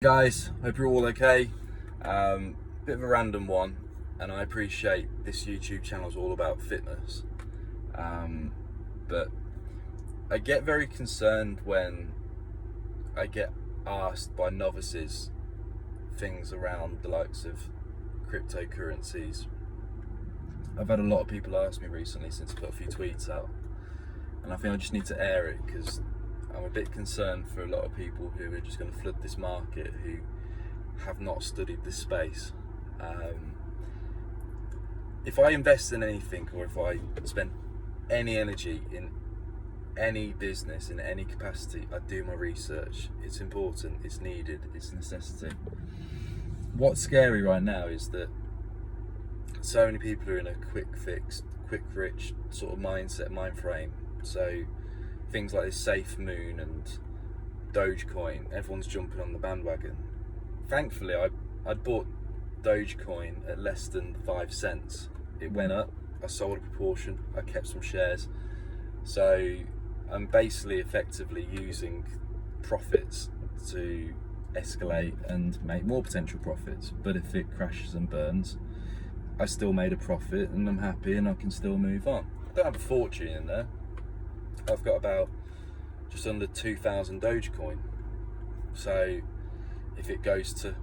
Guys, hope you're all okay. Bit of a random one, and I appreciate this YouTube channel is all about fitness, but I get very concerned when I get asked by novices things around the likes of cryptocurrencies. I've had a lot of people ask me recently since I put a few tweets out, and I think I just need to air it because I'm a bit concerned for a lot of people who are just going to flood this market who have not studied this space. If I invest in anything, or if I spend any energy in any business in any capacity, I do my research. It's important, it's needed, it's a necessity. What's scary right now is that so many people are in a quick fix, quick rich sort of mindset, mind frame. So things like this Safe Moon and Dogecoin, everyone's jumping on the bandwagon. Thankfully, I bought Dogecoin at less than 5 cents. It went up, I sold a proportion, I kept some shares. So I'm basically effectively using profits to escalate and make more potential profits. But if it crashes and burns, I still made a profit and I'm happy and I can still move on. I don't have a fortune in there. I've got about just under 2,000 Dogecoin. So if it goes to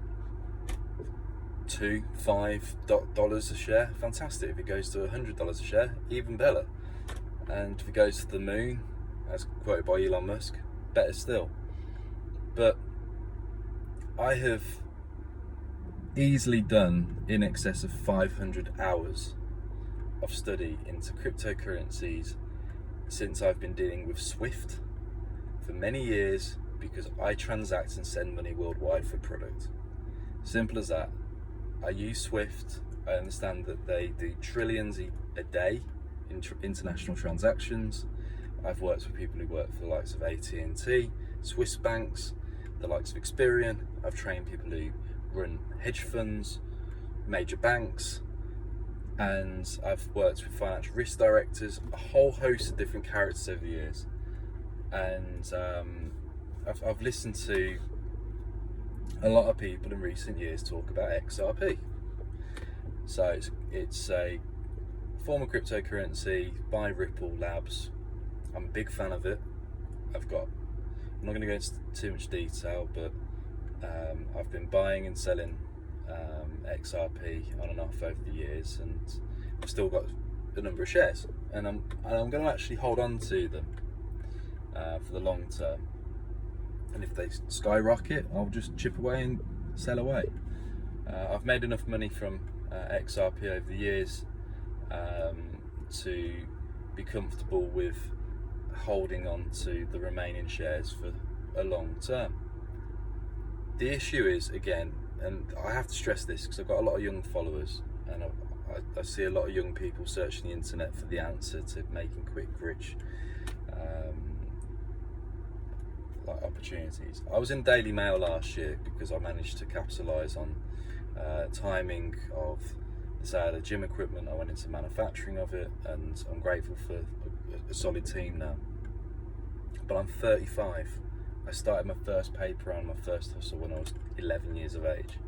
$5 a share, fantastic. If it goes to $100 a share, even better. And if it goes to the moon, as quoted by Elon Musk, better still. But I have easily done in excess of 500 hours of study into cryptocurrencies since I've been dealing with Swift for many years, because I transact and send money worldwide for product. Simple as that. I use Swift. I understand that they do trillions a day in international transactions. I've worked with people who work for the likes of AT&T, Swiss banks, the likes of Experian. I've trained people who run hedge funds, major banks, and I've worked with financial risk directors, a whole host of different characters over the years. And I've listened to a lot of people in recent years talk about XRP. So it's a form of cryptocurrency by Ripple Labs. I'm a big fan of it. I'm not going to go into too much detail, but I've been buying and selling XRP on and off over the years, and I've still got a number of shares, and I'm going to actually hold on to them for the long term. And if they skyrocket, I'll just chip away and sell away. I've made enough money from XRP over the years to be comfortable with holding on to the remaining shares for a long term. The issue is, again, and I have to stress this because I've got a lot of young followers, and I see a lot of young people searching the internet for the answer to making quick, rich opportunities. I was in Daily Mail last year because I managed to capitalise on timing of the sale of gym equipment. I went into manufacturing of it, and I'm grateful for a solid team now. But I'm 35. I started my first paper round, my first hustle when I was 11 years of age.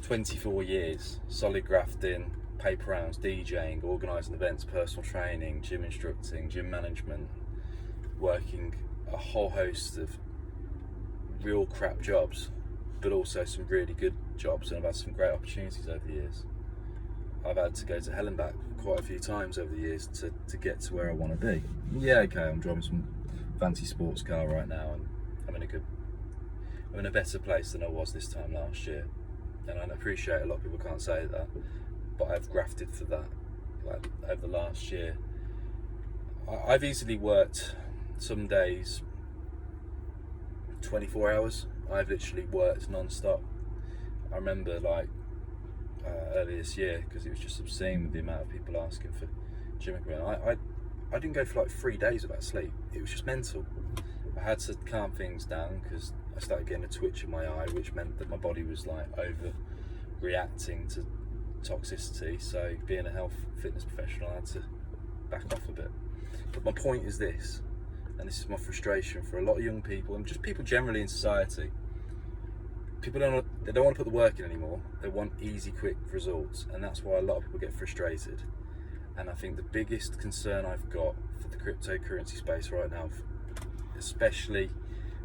24 years, solid grafting, paper rounds, DJing, organising events, personal training, gym instructing, gym management, working a whole host of real crap jobs, but also some really good jobs, and I've had some great opportunities over the years. I've had to go to hell and back quite a few times over the years to get to where I want to be. Yeah, okay, I'm driving some fancy sports car right now, and I'm in a better place than I was this time last year. And I appreciate a lot of people can't say that, but I've grafted for that. Like over the last year, I've easily worked some days 24 hours. I've literally worked non-stop. I remember earlier this year, because it was just obscene with the amount of people asking for gym equipment. I didn't go for like 3 days without sleep. It was just mental. I had to calm things down because I started getting a twitch in my eye, which meant that my body was like overreacting to toxicity. So being a health fitness professional, I had to back off a bit. But my point is this: and this is my frustration for a lot of young people and just people generally in society. people they don't want to put the work in anymore. They want easy, quick results, and that's why a lot of people get frustrated. And I think the biggest concern I've got for the cryptocurrency space right now, especially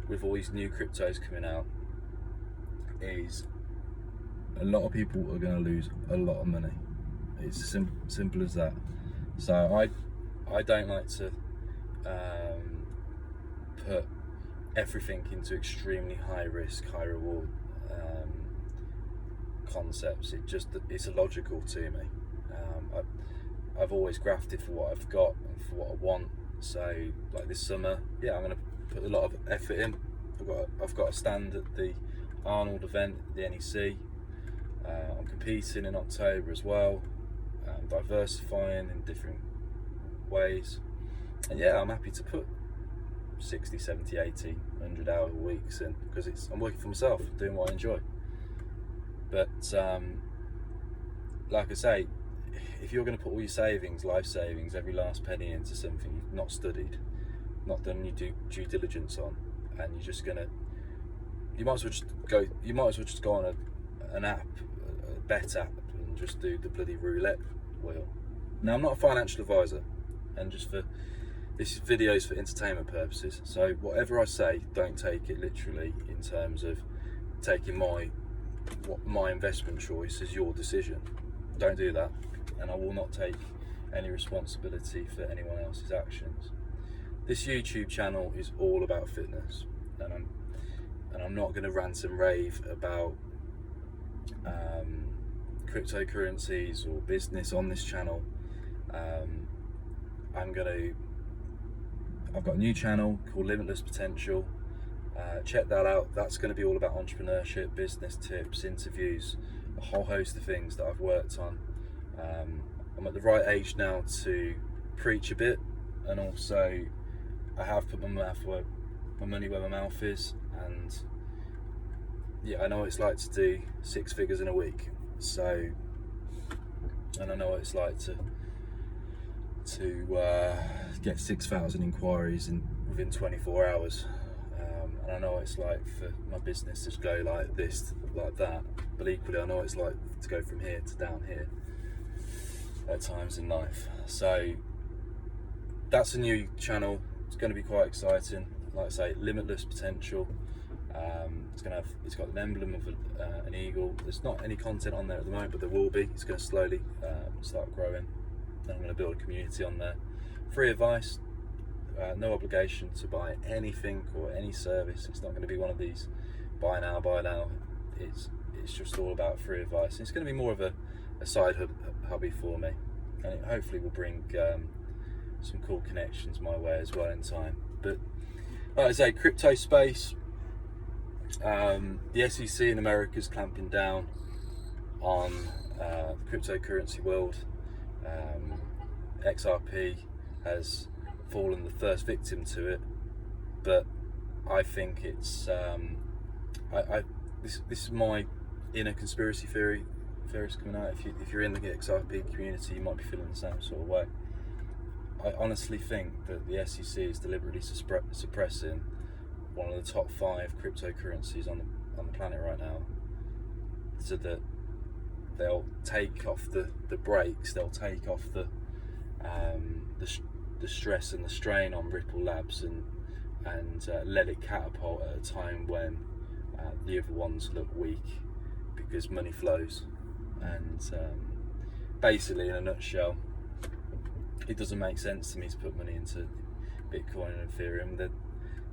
with all these new cryptos coming out, is a lot of people are going to lose a lot of money. It's simple as that. So I don't like to put everything into extremely high risk, high reward concepts. It's illogical to me. I've always grafted for what I've got and for what I want. So like this summer, yeah, I'm going to put a lot of effort in. I've got a stand at the Arnold event, the NEC. I'm competing in October as well, diversifying in different ways. And yeah, I'm happy to put 60, 70, 80, 100 hour weeks in, because I'm working for myself, doing what I enjoy. But like I say, if you're going to put all your savings, life savings, every last penny into something you've not studied, not done your due diligence on, and you're just gonna, you might as well just go on an app, a bet app, and just do the bloody roulette wheel. Now, I'm not a financial advisor, and this video is for entertainment purposes. So whatever I say, don't take it literally in terms of taking my investment choice as your decision. Don't do that, and I will not take any responsibility for anyone else's actions. This YouTube channel is all about fitness, and I'm not going to rant and rave about cryptocurrencies or business on this channel. I've got a new channel called Limitless Potential. Check that out. That's going to be all about entrepreneurship, business tips, interviews, a whole host of things that I've worked on. I'm at the right age now to preach a bit, and also I have put my money where my mouth is, and yeah, I know what it's like to do 6 figures in a week. So, and I know what it's like to get 6,000 inquiries within 24 hours. And I know what it's like for my business to go like this, like that. But equally, I know what it's like to go from here to down here at times in life. So that's a new channel. It's going to be quite exciting. Like I say, Limitless Potential. It's got an emblem of an eagle. There's not any content on there at the moment, but there will be. It's going to slowly start growing. And I'm going to build a community on there. Free advice, no obligation to buy anything or any service. It's not going to be one of these buy now, buy now. It's just all about free advice. And it's going to be more of a side hobby for me, and it hopefully will bring some cool connections my way as well in time. But like I say, crypto space, the SEC in America is clamping down on the cryptocurrency world. XRP has fallen the first victim to it, but I think it's this is my inner conspiracy theorist coming out. If you're in the XRP community, you might be feeling the same sort of way. I honestly think that the SEC is deliberately suppressing one of the top 5 cryptocurrencies on the planet right now, so that they'll take off the brakes, they'll take off the stress and the strain on Ripple Labs and let it catapult at a time when the other ones look weak because money flows. And basically, in a nutshell, it doesn't make sense to me to put money into Bitcoin and Ethereum. That,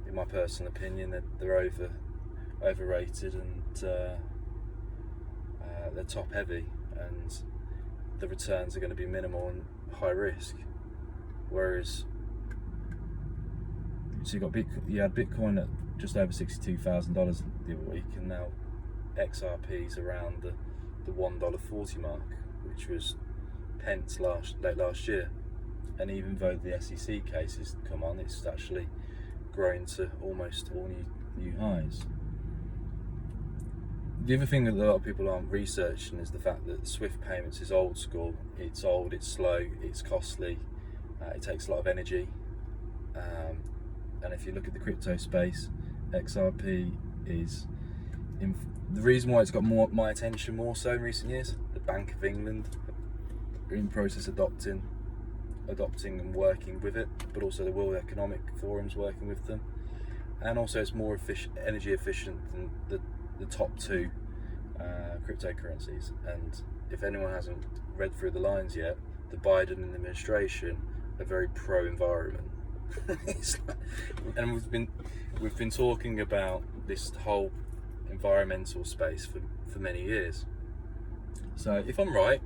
in my personal opinion, they're overrated, and they're top heavy, and the returns are going to be minimal and high risk. Whereas, so you had Bitcoin at just over $62,000 the other week, and now XRP's around the $1.40 mark, which was pence late last year. And even though the SEC case has come on, it's actually grown to almost all new highs. The other thing that a lot of people aren't researching is the fact that Swift payments is old school. It's old, it's slow, it's costly, it takes a lot of energy. And if you look at the crypto space, XRP is the reason why it's got my attention more so in recent years, the Bank of England are in process adopting and working with it, but also the World Economic Forum's working with them, and also it's more energy efficient than the top two cryptocurrencies. And if anyone hasn't read through the lines yet, the Biden administration are very pro-environment. And we've been talking about this whole environmental space for many years. So if I'm right,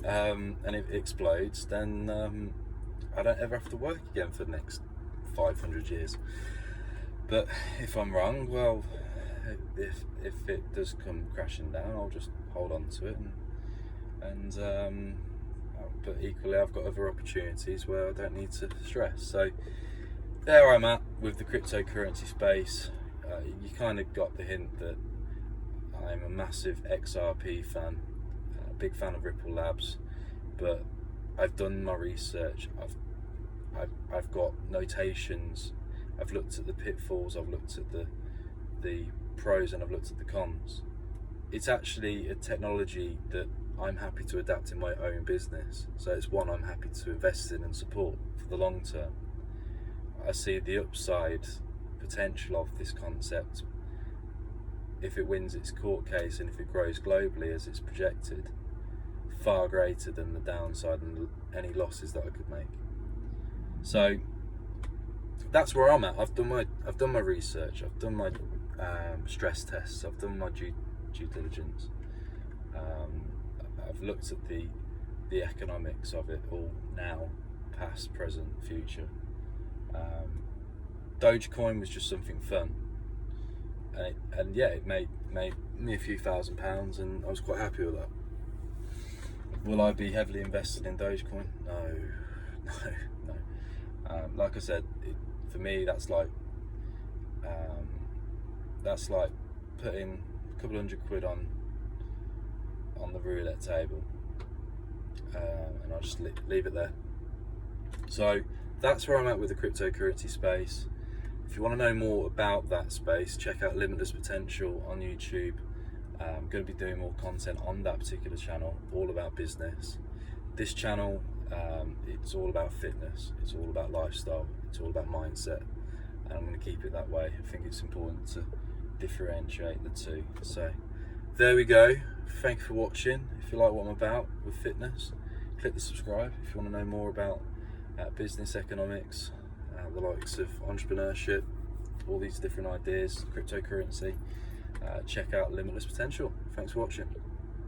and if it explodes, then I don't ever have to work again for the next 500 years. But if I'm wrong, well, if it does come crashing down, I'll just hold on to it, and but equally I've got other opportunities where I don't need to stress. So there I'm at with the cryptocurrency space. You kind of got the hint that I'm a massive XRP fan, a big fan of Ripple Labs, but I've done my research. I've got notations. I've looked at the pitfalls. I've looked at the pros, and I've looked at the cons. It's actually a technology that I'm happy to adapt in my own business. So it's one I'm happy to invest in and support for the long term. I see the upside potential of this concept if it wins its court case and if it grows globally as it's projected, far greater than the downside and any losses that I could make. So that's where I'm at. I've done my research. I've done my stress tests. I've done my due diligence. I've looked at the economics of it all now, past, present, future. Dogecoin was just something fun, and yeah, it made me a few £1,000s, and I was quite happy with that. Will I be heavily invested in Dogecoin? No. Like I said, for me, that's like putting a couple £100 on the roulette table, and I'll just leave it there. So that's where I'm at with the cryptocurrency space. If you want to know more about that space, check out Limitless Potential on YouTube. I'm going to be doing more content on that particular channel, all about business. This channel, it's all about fitness, it's all about lifestyle, it's all about mindset, and I'm going to keep it that way. I think it's important to differentiate the two. So there we go. Thank you for watching. If you like what I'm about with fitness, click the subscribe. If you want to know more about business economics, the likes of entrepreneurship, all these different ideas, cryptocurrency, check out Limitless Potential. Thanks for watching.